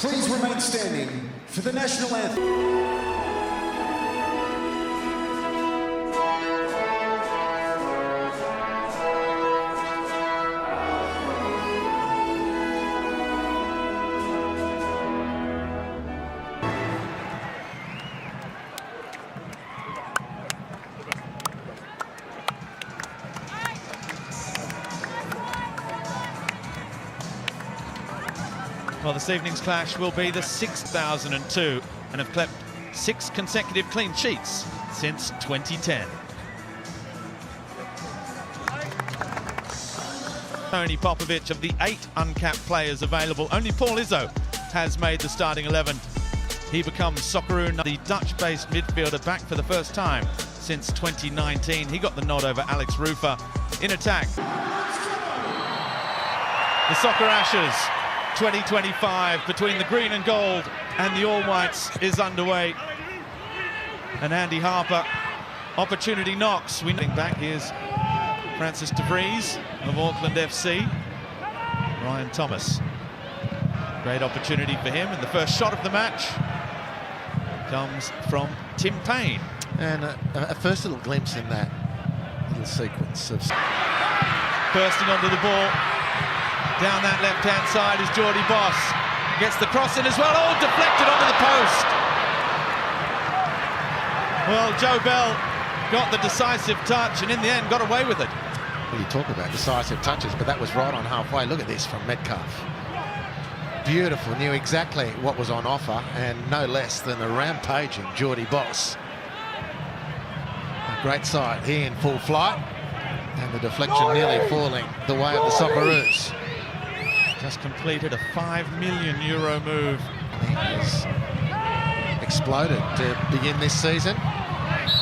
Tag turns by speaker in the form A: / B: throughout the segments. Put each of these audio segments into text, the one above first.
A: Please remain standing for the national anthem.
B: Well, this evening's clash will be the 6,002 and have kept 6 consecutive clean sheets since 2010. Tony Popovic, of the 8 uncapped players available, only Paul Izzo has made the starting 11. He becomes Socceroos, the Dutch-based midfielder, back for the first time since 2019. He got the nod over Alex Rufer in attack. The Soccer Ashes 2025 between the green and gold and the all whites is underway, and Andy Harper, opportunity knocks. We know back. Here's Francis de Vries of Auckland FC. Ryan Thomas, great opportunity for him, and the first shot of the match comes from Tim Payne.
C: And a first little glimpse in that little sequence of
B: bursting onto the ball. Down that left-hand side is Geordie Boss. Gets the cross in as well. Oh, deflected onto the post. Well, Joe Bell got the decisive touch and in the end got away with it.
C: Well, you talk about decisive touches, but that was right on halfway. Look at this from Metcalf. Beautiful, knew exactly what was on offer, and no less than a rampaging Geordie Boss. A great sight here in full flight, and the deflection nearly falling the way of the Socceroos.
B: Just completed a €5 million move.
C: He has exploded to begin this season.
B: There's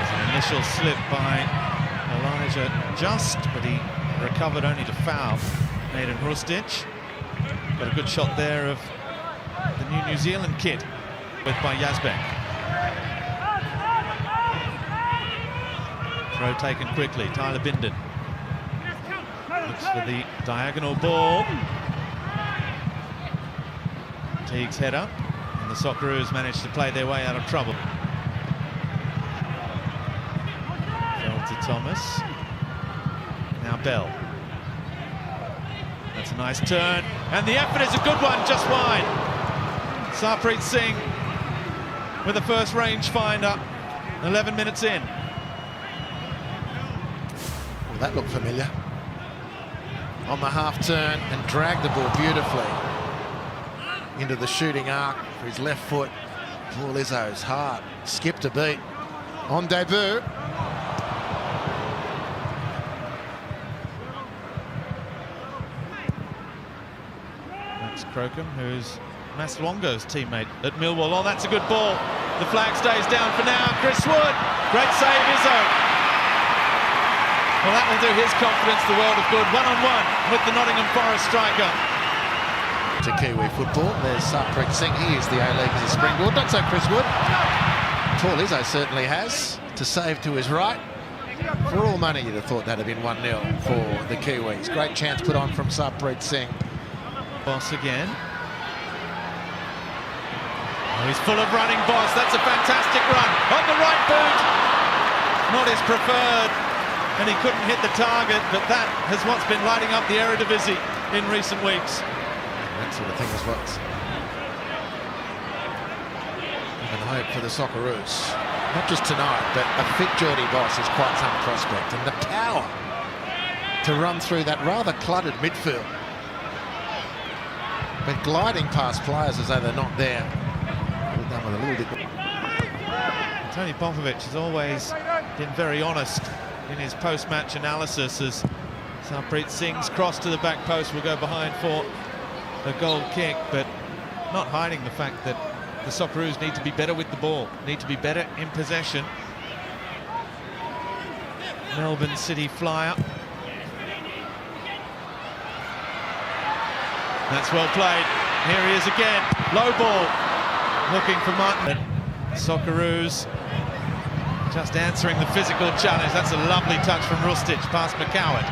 B: an initial slip by Elijah Just, but he recovered only to foul Nathan Hrustic. Got a good shot there of the New Zealand kid by Yazbek. Throw taken quickly, Tyler Binden. Looks for the diagonal ball. Teague's header, and the Socceroos managed to play their way out of trouble. Fell to Thomas. Now Bell. That's a nice turn, and the effort is a good one, just wide. Sarpreet Singh with the first rangefinder, 11 minutes in.
C: Well, that looked familiar. On the half turn and dragged the ball beautifully into the shooting arc for his left foot. Paul Izzo's heart skipped a beat on debut.
B: Max Crocombe, who's Maslongo's teammate at Millwall. Oh, that's a good ball. The flag stays down for now. Chris Wood, great save, Izzo. Well, that will do his confidence the world of good. One-on-one with the Nottingham Forest striker.
C: To Kiwi football, there's Sarpreet Singh. He is the A-League as a springboard. Not so Chris Wood. Paul Izzo certainly has to save to his right. For all money, you'd have thought that'd have been 1-0 for the Kiwis. Great chance put on from Sarpreet Singh.
B: Boss again. Oh, he's full of running, Boss. That's a fantastic run. On the right boot. Not his preferred. And he couldn't hit the target, but that has what's been lighting up the Eredivisie in recent weeks.
C: And that sort of thing is what's given hope for the Socceroos. Not just tonight, but a fit Geordie Boss is quite some prospect. And the power to run through that rather cluttered midfield. But gliding past players as though they're not there. Done with a little bit.
B: Tony Popovic has always been very honest in his post-match analysis, as Sarpreet Singh's cross to the back post will go behind for a goal kick, but not hiding the fact that the Socceroos need to be better with the ball, need to be better in possession. Melbourne City flyer. That's well played. Here he is again. Low ball. Looking for Martin. Socceroos just answering the physical challenge. That's a lovely touch from Hrustic past McCoward.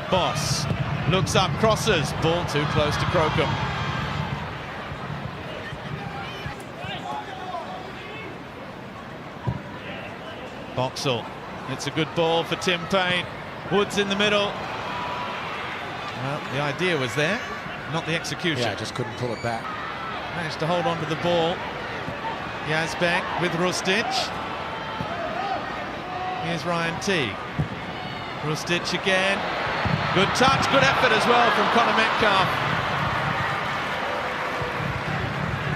B: Boss Looks up, crosses. Ball too close to Crocombe. Boxall. It's a good ball for Tim Payne. Woods in the middle. Well, the idea was there, not the execution.
C: Yeah, just couldn't pull it back.
B: Managed to hold on to the ball. Yazbek with Rustic. Here's Ryan T. Rustic again. Good touch, good effort as well from Connor Metcalf.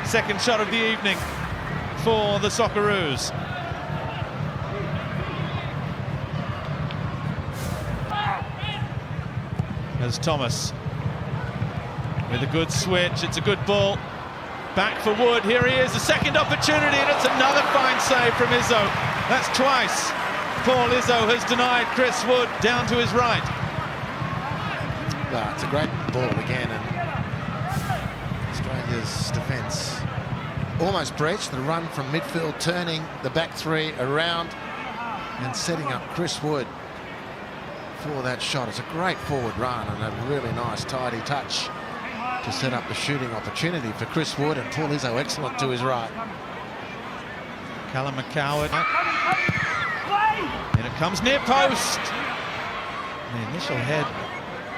B: Second shot of the evening for the Socceroos. There's Thomas with a good switch. It's a good ball. Back for Wood. Here he is, a second opportunity, and it's another fine save from Izzo. That's twice. Paul Izzo has denied Chris Wood down to his right.
C: Well, it's a great ball again, and Australia's defence almost breached the run from midfield, turning the back three around and setting up Chris Wood for that shot. It's a great forward run and a really nice tidy touch to set up the shooting opportunity for Chris Wood, and Paul Izzo excellent to his right.
B: Callum McCoward. And it comes near post. The initial head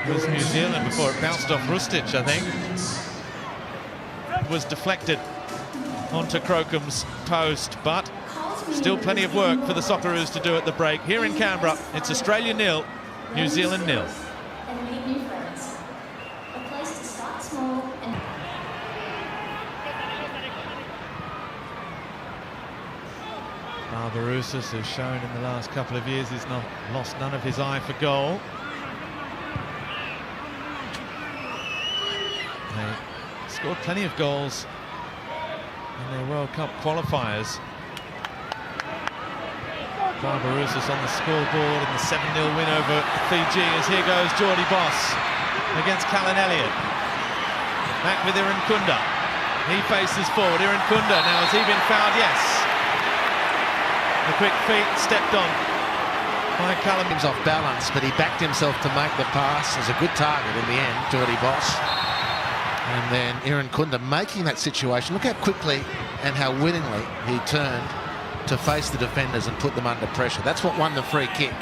B: was New Zealand before it bounced off Rustic, I think. It was deflected onto Crocombe's post, but still plenty of work for the Socceroos to do at the break. Here in Canberra, it's Australia 0, New Zealand 0. Barbarouses has shown in the last couple of years he's not lost none of his eye for goal. They scored plenty of goals in their World Cup qualifiers. Barbarouses on the scoreboard in the 7-0 win over Fiji, as here goes Geordie Boss against Callan Elliott. Back with Irankunda. He faces forward. Irankunda, now has he been fouled? Yes. The quick feet stepped on by Callum.
C: He was off balance, but he backed himself to make the pass. It was a good target in the end, Geordie Boss. And then Irankunda making that situation. Look how quickly and how willingly he turned to face the defenders and put them under pressure. That's what won the free kick.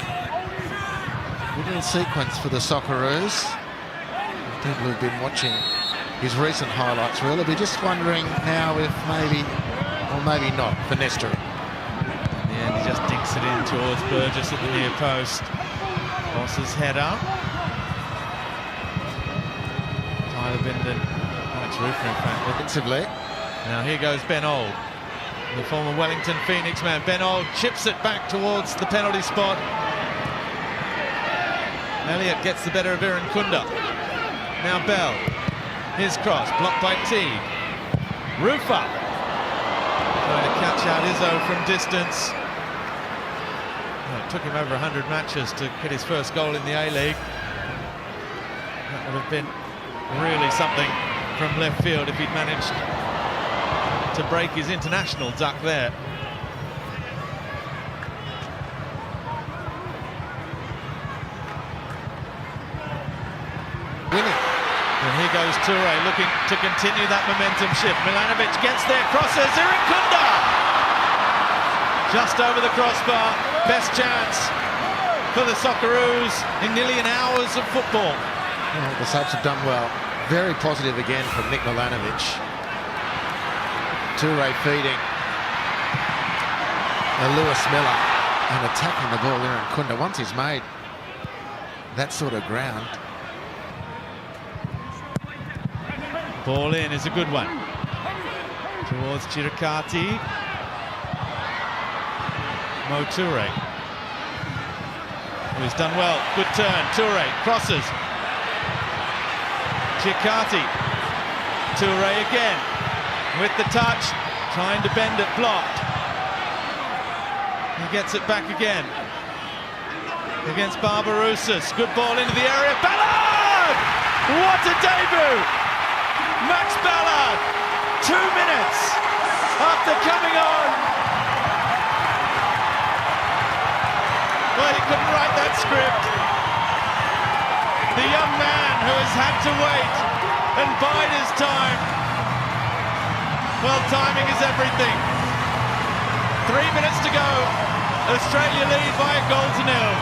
C: Good little sequence for the Socceroos. People who've been watching his recent highlights reel will be just wondering now if maybe, or maybe not, for Nestor.
B: And he just dinks it in towards Burgess at the near post. Boss's header. Tyler Bindon, Alex Rufer in fact.
C: Defensively.
B: Now here goes Ben Old, the former Wellington Phoenix man. Ben Old chips it back towards the penalty spot. Elliott gets the better of Irankunda. Now Bell. His cross, blocked by Teague. Rufer trying to catch out Izzo from distance. Well, it took him over 100 matches to get his first goal in the A-League. That would have been really something from left field if he'd managed to break his international duck there.
C: Winning.
B: And here goes Toure looking to continue that momentum shift. Milanovic gets there, crosses, Irankunda! Just over the crossbar, best chance for the Socceroos in nearly an hour's of football.
C: Well, the subs have done well. Very positive again from Nick Milanovic. Toure feeding. And Lewis Miller and attacking the ball there in Kunda. Once he's made that sort of ground.
B: Ball in is a good one. Towards Chirikati. Mo Toure. He's done well. Good turn. Toure crosses. Chirikati. Toure again. With the touch. Trying to bend it. Blocked. He gets it back again. Against Barbarouses. Good ball into the area. Ballard! What a debut! Max Ballard, 2 minutes after coming on. Well, he couldn't write that script. The young man who has had to wait and bide his time. Well, timing is everything. 3 minutes to go. Australia lead by a goal to nil.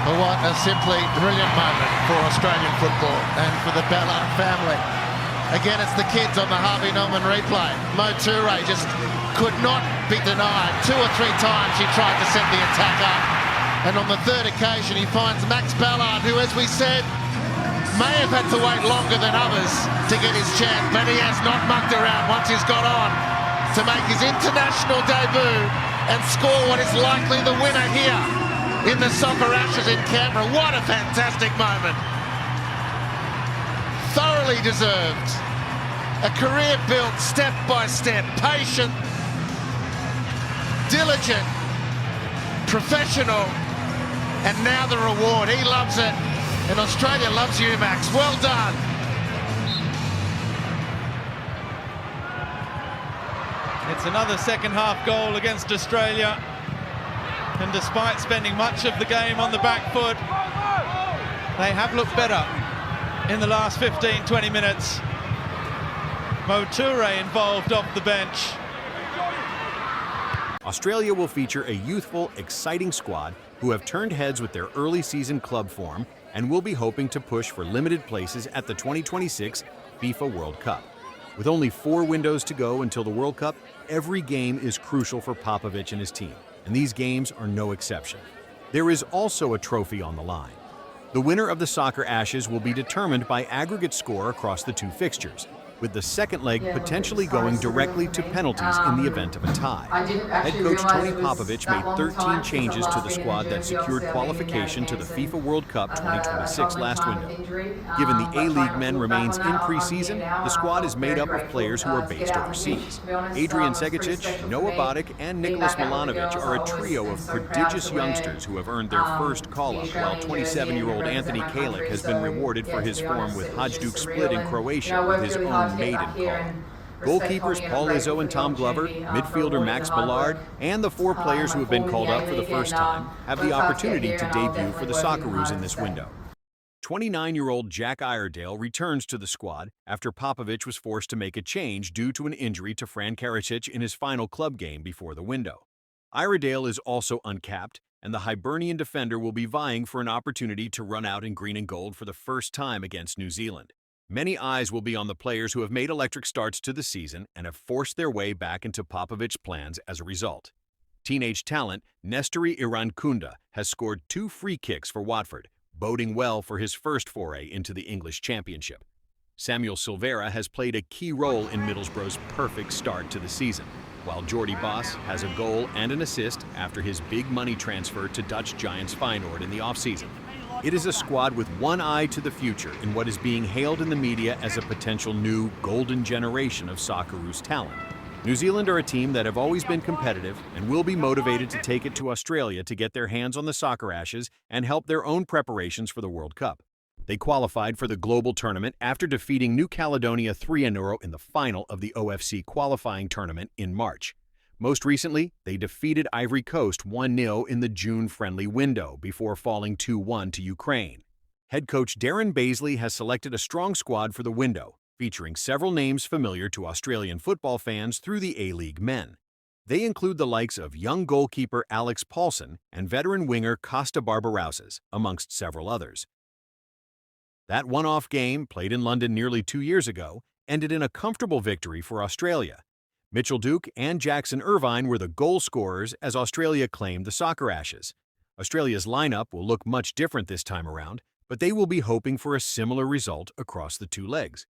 C: Well, what a simply brilliant moment for Australian football and for the Ballard family. Again, it's the kids on the Harvey Norman replay. Mo Toure just could not be denied. 2 or 3 times he tried to set the attack up. And on the third occasion, he finds Max Ballard, who, as we said, may have had to wait longer than others to get his chance, but he has not mucked around once he's got on to make his international debut and score what is likely the winner here in the Soccer Ashes in Canberra. What a fantastic moment. Thoroughly deserved. A career built step by step, patient, diligent, professional, and now the reward. He loves it, and Australia loves you, Max. Well done.
B: It's another second half goal against Australia. And despite spending much of the game on the back foot, they have looked better in the last 15-20 minutes. Mo Toure involved off the bench.
D: Australia will feature a youthful, exciting squad who have turned heads with their early season club form and will be hoping to push for limited places at the 2026 FIFA World Cup. With only 4 windows to go until the World Cup, every game is crucial for Popovich and his team, and these games are no exception. There is also a trophy on the line. The winner of the Soccer Ashes will be determined by aggregate score across the 2 fixtures, with the second leg potentially going directly to penalties in the event of a tie. Head coach Tony Popovich made 13 changes to the squad that secured qualification to the FIFA World Cup 2026 last window. Given the A-League men remains in preseason, the squad is made up of players who are based overseas. Adrian Segicic, Noah Bodic, and Nicholas Milanovic are a trio of prodigious youngsters who have earned their first call-up, while 27-year-old Anthony Kalic has been rewarded for his form with Hajduk Split in Croatia with his own maiden call. Goalkeepers Paul Izzo and Tom Glover, midfielder Max Ballard, and the 4 players who have been called up for the first time have the opportunity to debut for the Socceroos in this window. 29-year-old Jack Iredale returns to the squad after Popovich was forced to make a change due to an injury to Fran Karacic in his final club game before the window. Iredale is also uncapped, and the Hibernian defender will be vying for an opportunity to run out in green and gold for the first time against New Zealand. Many eyes will be on the players who have made electric starts to the season and have forced their way back into Popovich's plans as a result. Teenage talent Nestori Irankunda has scored 2 free kicks for Watford, boding well for his first foray into the English Championship. Samuel Silvera has played a key role in Middlesbrough's perfect start to the season, while Jordi Boss has a goal and an assist after his big money transfer to Dutch giants Feyenoord in the offseason. It is a squad with one eye to the future in what is being hailed in the media as a potential new golden generation of Socceroos talent. New Zealand are a team that have always been competitive and will be motivated to take it to Australia to get their hands on the Soccer Ashes and help their own preparations for the World Cup. They qualified for the global tournament after defeating New Caledonia 3-0 in the final of the OFC qualifying tournament in March. Most recently, they defeated Ivory Coast 1-0 in the June friendly window before falling 2-1 to Ukraine. Head coach Darren Baisley has selected a strong squad for the window, featuring several names familiar to Australian football fans through the A-League men. They include the likes of young goalkeeper Alex Paulson and veteran winger Costa Barbarouses, amongst several others. That one-off game, played in London nearly 2 years ago, ended in a comfortable victory for Australia. Mitchell Duke and Jackson Irvine were the goal scorers as Australia claimed the Soccer Ashes. Australia's lineup will look much different this time around, but they will be hoping for a similar result across the 2 legs.